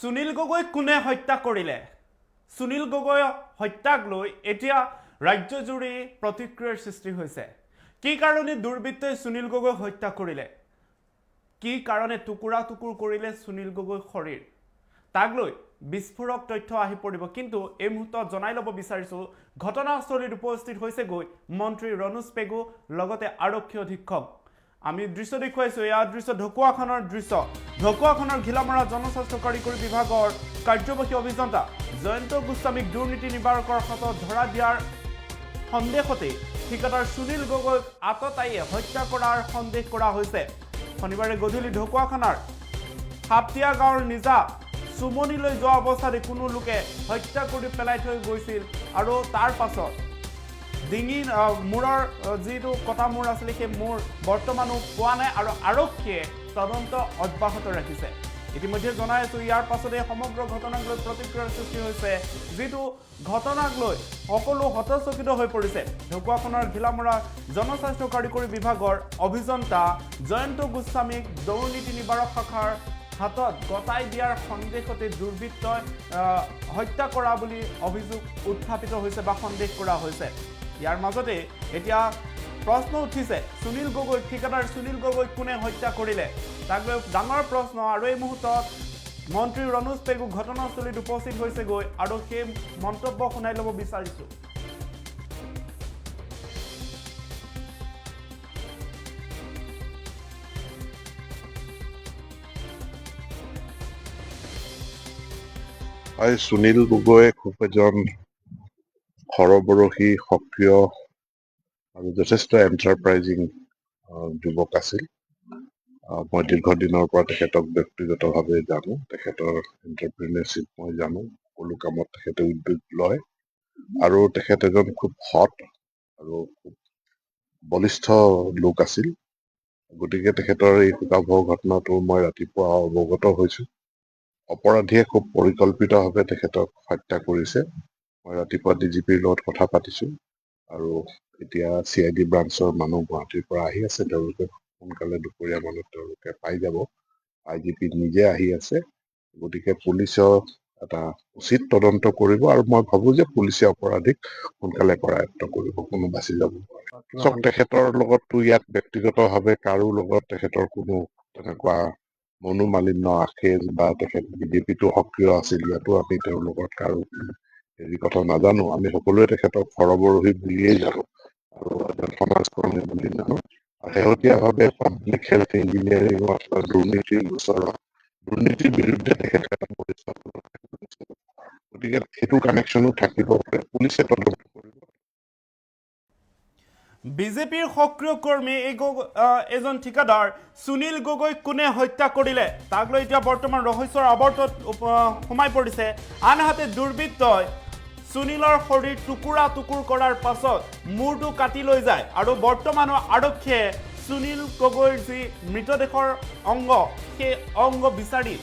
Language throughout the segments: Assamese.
সুনীল গগৈ কোনে হত্যা কৰিলে সুনীল গগৈ হত্যাক লৈ এতিয়া ৰাজ্যজুৰি প্ৰতিক্ৰিয়াৰ সৃষ্টি হৈছে কি কাৰণে দুৰ্বৃত্তই সুনীল গগৈ হত্যা কৰিলে কি কাৰণে টুকুৰা টুকুৰ কৰিলে সুনীল গগৈ শৰীৰ তাক লৈ বিস্ফোৰক তথ্য আহি পৰিব কিন্তু এই মুহূৰ্তত জনাই ল'ব বিচাৰিছো ঘটনাস্থলীত উপস্থিত হৈছে গৈ মন্ত্ৰী ৰনোজ পেগু লগতে আৰক্ষী অধীক্ষক আমি দৃশ্য দেখুৱাইছো ইয়াৰ দৃশ্য ঢকুৱাখনৰ দৃশ্য ঢকুৱাখনৰ ঘিলামৰা জনস্বাস্থ্য কাৰিকৰী বিভাগৰ কাৰ্যবাহী অভিযন্তা জয়ন্ত গোস্বামীক দুৰ্নীতি নিবাৰকৰ হাতত ধৰা দিয়াৰ সন্দেহতে ঠিকাদাৰ সুনীল গগৈক আততায়ীয়ে হত্যা কৰাৰ সন্দেহ কৰা হৈছে শনিবাৰে গধূলি ঢকুৱাখনৰ হাপটিয়া গাঁৱৰ নিজা সুমনিলৈ যোৱা অৱস্থাত কোনো লোকে হত্যা কৰি পেলাই থৈ গৈছিল আৰু তাৰ পাছত ডিঙি মূৰৰ যিটো কটা মূৰ আছিল সেই মূৰ বৰ্তমানো পোৱা নাই আৰু আৰক্ষীয়ে তদন্ত অব্যাহত ৰাখিছে ইতিমধ্যে জনাই আছো ইয়াৰ পাছতে সমগ্ৰ ঘটনাক লৈ প্ৰতিক্ৰিয়াৰ সৃষ্টি হৈছে যিটো ঘটনাক লৈ সকলো হতচকিত হৈ পৰিছে ঢকুৱাখনৰ ঘিলামৰা জনস্বাস্থ্য কাৰিকৰী বিভাগৰ অভিযন্তা জয়ন্ত গোস্বামীক দুৰ্নীতি নিবাৰক শাখাৰ হাতত গতাই দিয়াৰ সন্দেহতে দুৰ্বৃত্তই হত্যা কৰা বুলি অভিযোগ উত্থাপিত হৈছে বা সন্দেহ কৰা হৈছে ইয়াৰ মাজতে এতিয়া প্ৰশ্ন উঠিছে সুনীল গগৈ ঠিকাদাৰ সুনীল গগৈ কোনে হত্যা কৰিলে তাক লৈ ডাঙৰ প্ৰশ্ন আৰু এই মুহূৰ্তত মন্ত্ৰী ৰনোজ পেগু ঘটনাস্থলীত উপস্থিত হৈছে গৈ আৰু সেই মন্তব্য শুনাই ল'ব বিচাৰিছো সুনীল গগৈ খুব এজন সৰবৰহী সক্ৰিয় আৰু যথেষ্ট এণ্টাৰপ্ৰাইজিং যুৱক আছিল মই দীৰ্ঘদিনৰ পৰা তেখেতক ব্যক্তিগতভাৱে জানো তেখেতৰ এণ্টাৰপ্ৰিনাৰশ্বিপ মই জানো সকলো কামত তেখেতে উদ্যোগ লয় আৰু তেখেত এজন খুব সৎ আৰু খুব বলিষ্ঠ লোক আছিল গতিকে তেখেতৰ এই শোকাবহ ঘটনাটো মই ৰাতিপুৱা অৱগত হৈছো অপৰাধীয়ে খুব পৰিকল্পিতভাৱে তেখেতক হত্যা কৰিছে মই ৰাতিপুৱা ডিজিপিৰ লগত কথা পাতিছো আৰু এতিয়া CID ব্ৰাঞ্চৰ মানুহ গুৱাহাটীৰ পৰা আহি আছে তেওঁলোকে সোনকালে দুপৰীয়া মানত তেওঁলোকে পাই যাব IGP নিজে আহি আছে গতিকে পুলিচৰ এটা উচিত তদন্ত কৰিব আৰু মই ভাবো যে পুলিচে অপৰাধীক সোনকালে কৰায়ত্ব কৰিব কোনো বাচি যাব চব তেখেতৰ লগততো ইয়াত ব্যক্তিগতভাৱে কাৰো লগত তেখেতৰ কোনো তেনেকুৱা মনোমালিন্য আখেজ বা তেখেত বিজেপিটো সক্ৰিয় আছিল ইয়াতো আমি তেওঁলোকৰ কাৰো হেৰি কথা নাজানো আমি সকলোৱে তেখেতক সৰবৰহী বুলিয়েই জানো আৰু এজন সমাজকৰ্মী বুলি জানো শেহতীয়াভাৱে পাব্লিক হেল্থ ইঞ্জিনিয়াৰিঙত দুৰ্নীতিৰ বিৰুদ্ধে তেখেত এটা পৰিচয় গতিকে সেইটো কানেকশ্যনো থাকিব পাৰে পুলিচে তদন্ত কৰিব বিজেপিৰ সক্ৰিয় কৰ্মী এজন ঠিকাদাৰ সুনীল গগৈ কোনে হত্যা কৰিলে তাক লৈ এতিয়া বৰ্তমান ৰহস্যৰ আৱৰ্তত সোমাই পৰিছে আনহাতে দুৰ্বৃত্তই সুনীলৰ শৰীৰ টুকুৰা টুকুৰ কৰাৰ পাছত মূৰটো কাটি লৈ যায় আৰু বৰ্তমানৰ আৰক্ষীয়ে সুনীল গগৈৰ যি মৃতদেহৰ অংগ সেই অংগ বিচাৰি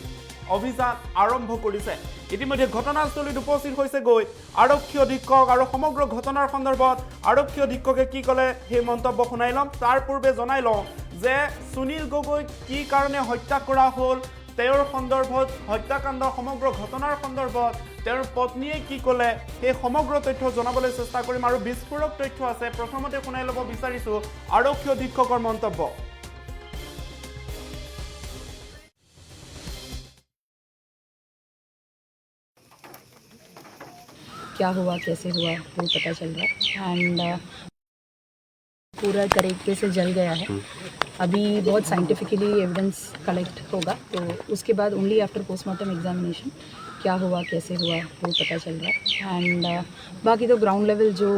অভিযান আৰম্ভ কৰিছে ইতিমধ্যে ঘটনাস্থলীত উপস্থিত হৈছে গৈ আৰক্ষী অধীক্ষক আৰু সমগ্ৰ ঘটনাৰ সন্দৰ্ভত আৰক্ষী অধীক্ষকে কি ক'লে সেই মন্তব্য শুনাই ল'ম তাৰ পূৰ্বে জনাই লওঁ যে সুনীল গগৈ কি কাৰণে হত্যা কৰা হ'ল তেওঁৰ সন্দৰ্ভত হত্যাকাণ্ডৰ সমগ্ৰ ঘটনাৰ সন্দৰ্ভত তেওঁৰ পত্নীয়ে কি ক'লে সেই সমগ্ৰ তথ্য জনাবলৈ চেষ্টা কৰিম আৰু বিস্ফোৰক তথ্য আছে প্ৰথমতে শুনাই ল'ব বিচাৰিছো আৰক্ষী অধীক্ষকৰ মন্তব্য क्या हुआ कैसे हुआ वो पता चल रहा है एंड पूरा तरीके से जल गया है अभी बहुत साइंटिफिकली एविडेंस कलेक्ट होगा तो उसके बाद ओनली आफ्टर पोस्टमार्टम एग्जामिनेशन क्या हुआ कैसे हुआ वो पता चल रहा है एंड बाकी तो ग्राउंड लेवल जो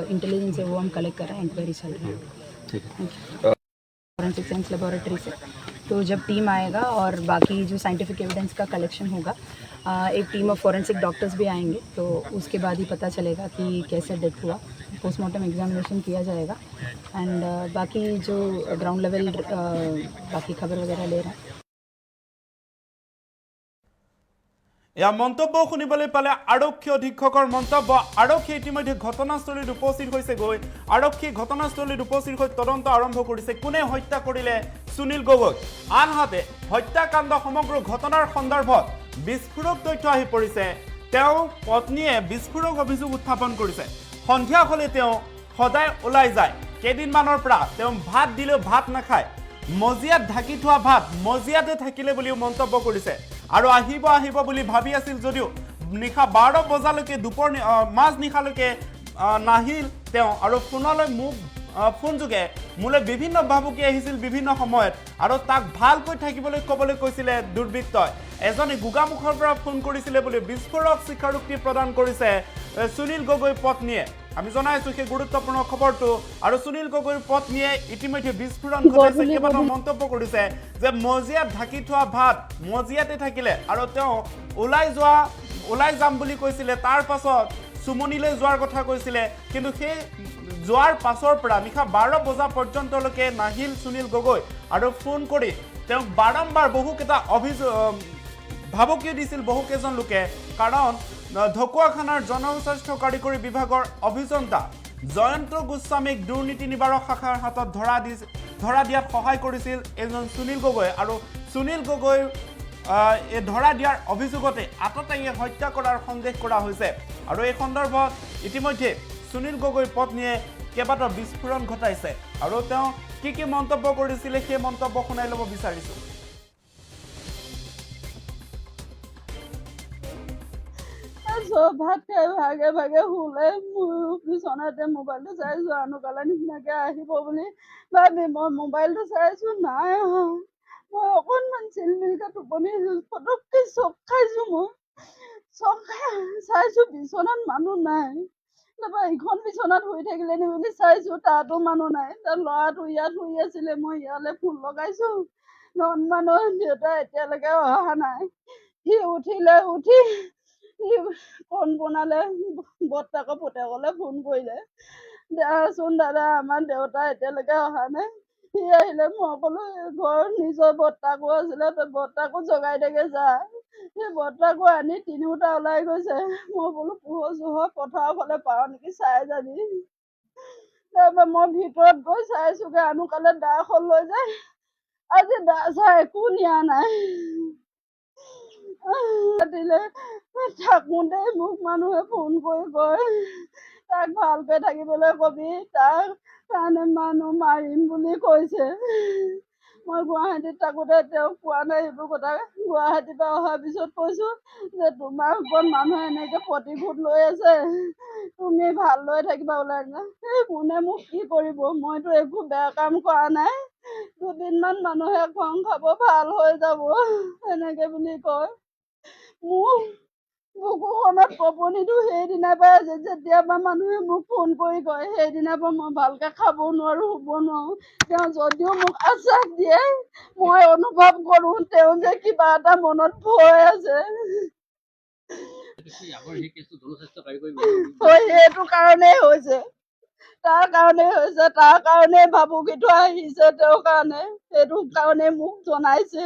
इंटेलिजेंस है वो हम कलेक्ट कर रहे हैं इंक्वायरी चल रही है फॉरेंसिक साइंस लेबोरेटरी से तो जब टीम आएगा और बाकी जो साइंटिफिक एविडेंस का कलेक्शन होगा एक टीम ऑफ फॉरेंसिक डॉक्टर्स भी आएंगे तो उसके बाद ही पता चलेगा कि कैसे डेथ हुआ पोस्टमार्टम एग्जामिनेशन किया जाएगा एंड बाकी जो ग्राउंड लेवल बाकी खबर वगैरह ले रहे हैं या মন্তব্য শুনিবলৈ পালে আৰক্ষী অধীক্ষকৰ মন্তব্য আৰক্ষী ইতিমধ্যে ঘটনাস্থলীত উপস্থিত হৈছে গৈ আৰক্ষী ঘটনাস্থলীত উপস্থিত হৈ তদন্ত আৰম্ভ কৰিছে কোনে হত্যা কৰিলে সুনীল গগৈ আনহাতে হত্যাকাণ্ড সমগ্ৰ ঘটনাৰ সন্দৰ্ভত বিস্ফোৰক তথ্য আহি পৰিছে তেওঁ পত্নীয়ে বিস্ফোৰক অভিযোগ উত্থাপন কৰিছে সন্ধিয়া হ'লে তেওঁ সদায় ওলাই যায় কেইদিনমানৰ পৰা তেওঁ ভাত দিলেও ভাত নাখায় মজিয়াত ঢাকি থোৱা ভাত মজিয়াতে থাকিলে বুলিও মন্তব্য কৰিছে আৰু আহিব বুলি ভাবি আছিল যদিও নিশা 12 বজালৈকে দুপৰ মাজ নিশালৈকে নাহিল তেওঁ আৰু ফোনলৈ মোক ফোন যোগে মোলৈ বিভিন্ন ভাবুকি আহিছিল বিভিন্ন সময়ত আৰু তাক ভালকৈ থাকিবলৈ ক'বলৈ কৈছিলে দুৰ্বৃত্তই এজনে গুগামুখৰ পৰা ফোন কৰিছিলে বুলি বিস্ফোৰক স্বীকাৰোক্তি প্ৰদান কৰিছে সুনীল গগৈৰ পত্নীয়ে আমি জনাইছো সেই গুৰুত্বপূৰ্ণ খবৰটো আৰু সুনীল গগৈৰ পত্নীয়ে ইতিমধ্যে বিস্ফোৰণ ঘটাইছে কেইবাটাও মন্তব্য কৰিছে যে মজিয়াত ঢাকি থোৱা ভাত মজিয়াতে থাকিলে আৰু তেওঁ ওলাই যাম বুলি কৈছিলে তাৰ পাছত সুমনিলৈ যোৱাৰ কথা কৈছিলে কিন্তু সেই যোৱাৰ পাছৰ পৰা নিশা 12 বজা পৰ্যন্তলৈকে নাহিল সুনীল গগৈ আৰু ফোন কৰি তেওঁক বাৰম্বাৰ বহুকেইটা ভাবুকি দিছিল বহুকেইজন লোকে কাৰণ ঢকুৱাখানাৰ জনস্বাস্থ্য কাৰিকৰী বিভাগৰ অভিযন্তা জয়ন্ত গোস্বামীক দুৰ্নীতি নিবাৰক শাখাৰ হাতত ধৰা দিয়াত সহায় কৰিছিল এজন সুনীল গগৈ আৰু সুনীল গগৈ এই ধৰা দিয়াৰ অভিযোগতে আততায়ীয়ে হত্যা কৰাৰ সন্দেহ কৰা হৈছে আৰু এই সন্দৰ্ভত ইতিমধ্যে সুনীল গগৈৰ পত্নীয়ে কেইবাটাও বিস্ফোৰণ ঘটাইছে আৰু তেওঁ কি মন্তব্য কৰিছিলে সেই মন্তব্য শুনাই ল'ব বিচাৰিছো ভাত খাই ভাগে ভাগে শুলে বিচনাতে মোবাইলটো চাইছো আনুকালে নিচিনাকে আহিব বুলি ভাবি মই মোবাইলটো চাইছো নাই অহা মই অকণমান চিলমিলকে টোপনি পটককে চক খাইছো মই চক খাই চাইছো বিচনাত মানুহ নাই তাৰপৰা ইখন বিচনাত শুই থাকিলে নি বুলি চাইছো তাতো মানুহ নাই তাৰ ল'ৰাটো ইয়াত শুই আছিলে মই ইয়ালৈ ফোন লগাইছো মানুহ দেউতা এতিয়ালৈকে অহা নাই সি উঠি ফোন বনালে বৰ্তাকৰ পুতেকলৈ ফোন কৰিলে দেচোন দাদা আমাৰ দেউতা এতিয়ালৈকে অহা নাই সি আহিলে মই ক'লো ঘৰ নিজৰ বৰ্তাকো আছিলে বৰ্তাকো জগাই দেগে যা সেই বৰ্তাকো আনি তিনিওটা ওলাই গৈছে মই বোলো পোহৰ চোহৰ পথাৰৰ ফালে পাওঁ নেকি চাই যাবি তাৰপৰা মই ভিতৰত গৈ চাইছোগে আনুকালে দাখন লৈ যায় আজি দা চাই একো নিয়া নাই ৰাতিলে থাকোঁতে মোক মানুহে ফোন কৰি কয় তাক ভালকৈ থাকিবলৈ কবি তাৰ কাৰণে মানুহ মাৰিম বুলি কৈছে মই গুৱাহাটীত থাকোঁতে তেওঁক কোৱা নাই এইবোৰ কথা গুৱাহাটীৰ পৰা অহাৰ পিছত কৈছোঁ যে তোমাৰ ওপৰত মানুহে এনেকৈ প্ৰতিশোধ লৈ আছে তুমি ভালদৰে থাকিবা ওলাই কোনে মোক কি কৰিব মইতো একো বেয়া কাম কৰা নাই দুদিনমান মানুহে খং খাব ভাল হৈ যাব এনেকৈ বুলি কয় মোক বুকুখনত কঁপনিটো সেইদিনাৰ পৰা আছে যেতিয়াবা মানুহে মোক ফোন কৰি কয় সেইদিনাৰ পৰা মই ভালকৈ খাব নোৱাৰোঁ শুব নোৱাৰোঁ তেওঁ যদিও মোক আশ্বাস দিয়ে মই অনুভৱ কৰোঁ তেওঁ যে কিবা এটা মনত ভয় আছে সেইটো কাৰণেই হৈছে তাৰ কাৰণে ভাবুকিটো আহিছে তেওঁৰ কাৰণে সেইটো কাৰণে মোক জনাইছে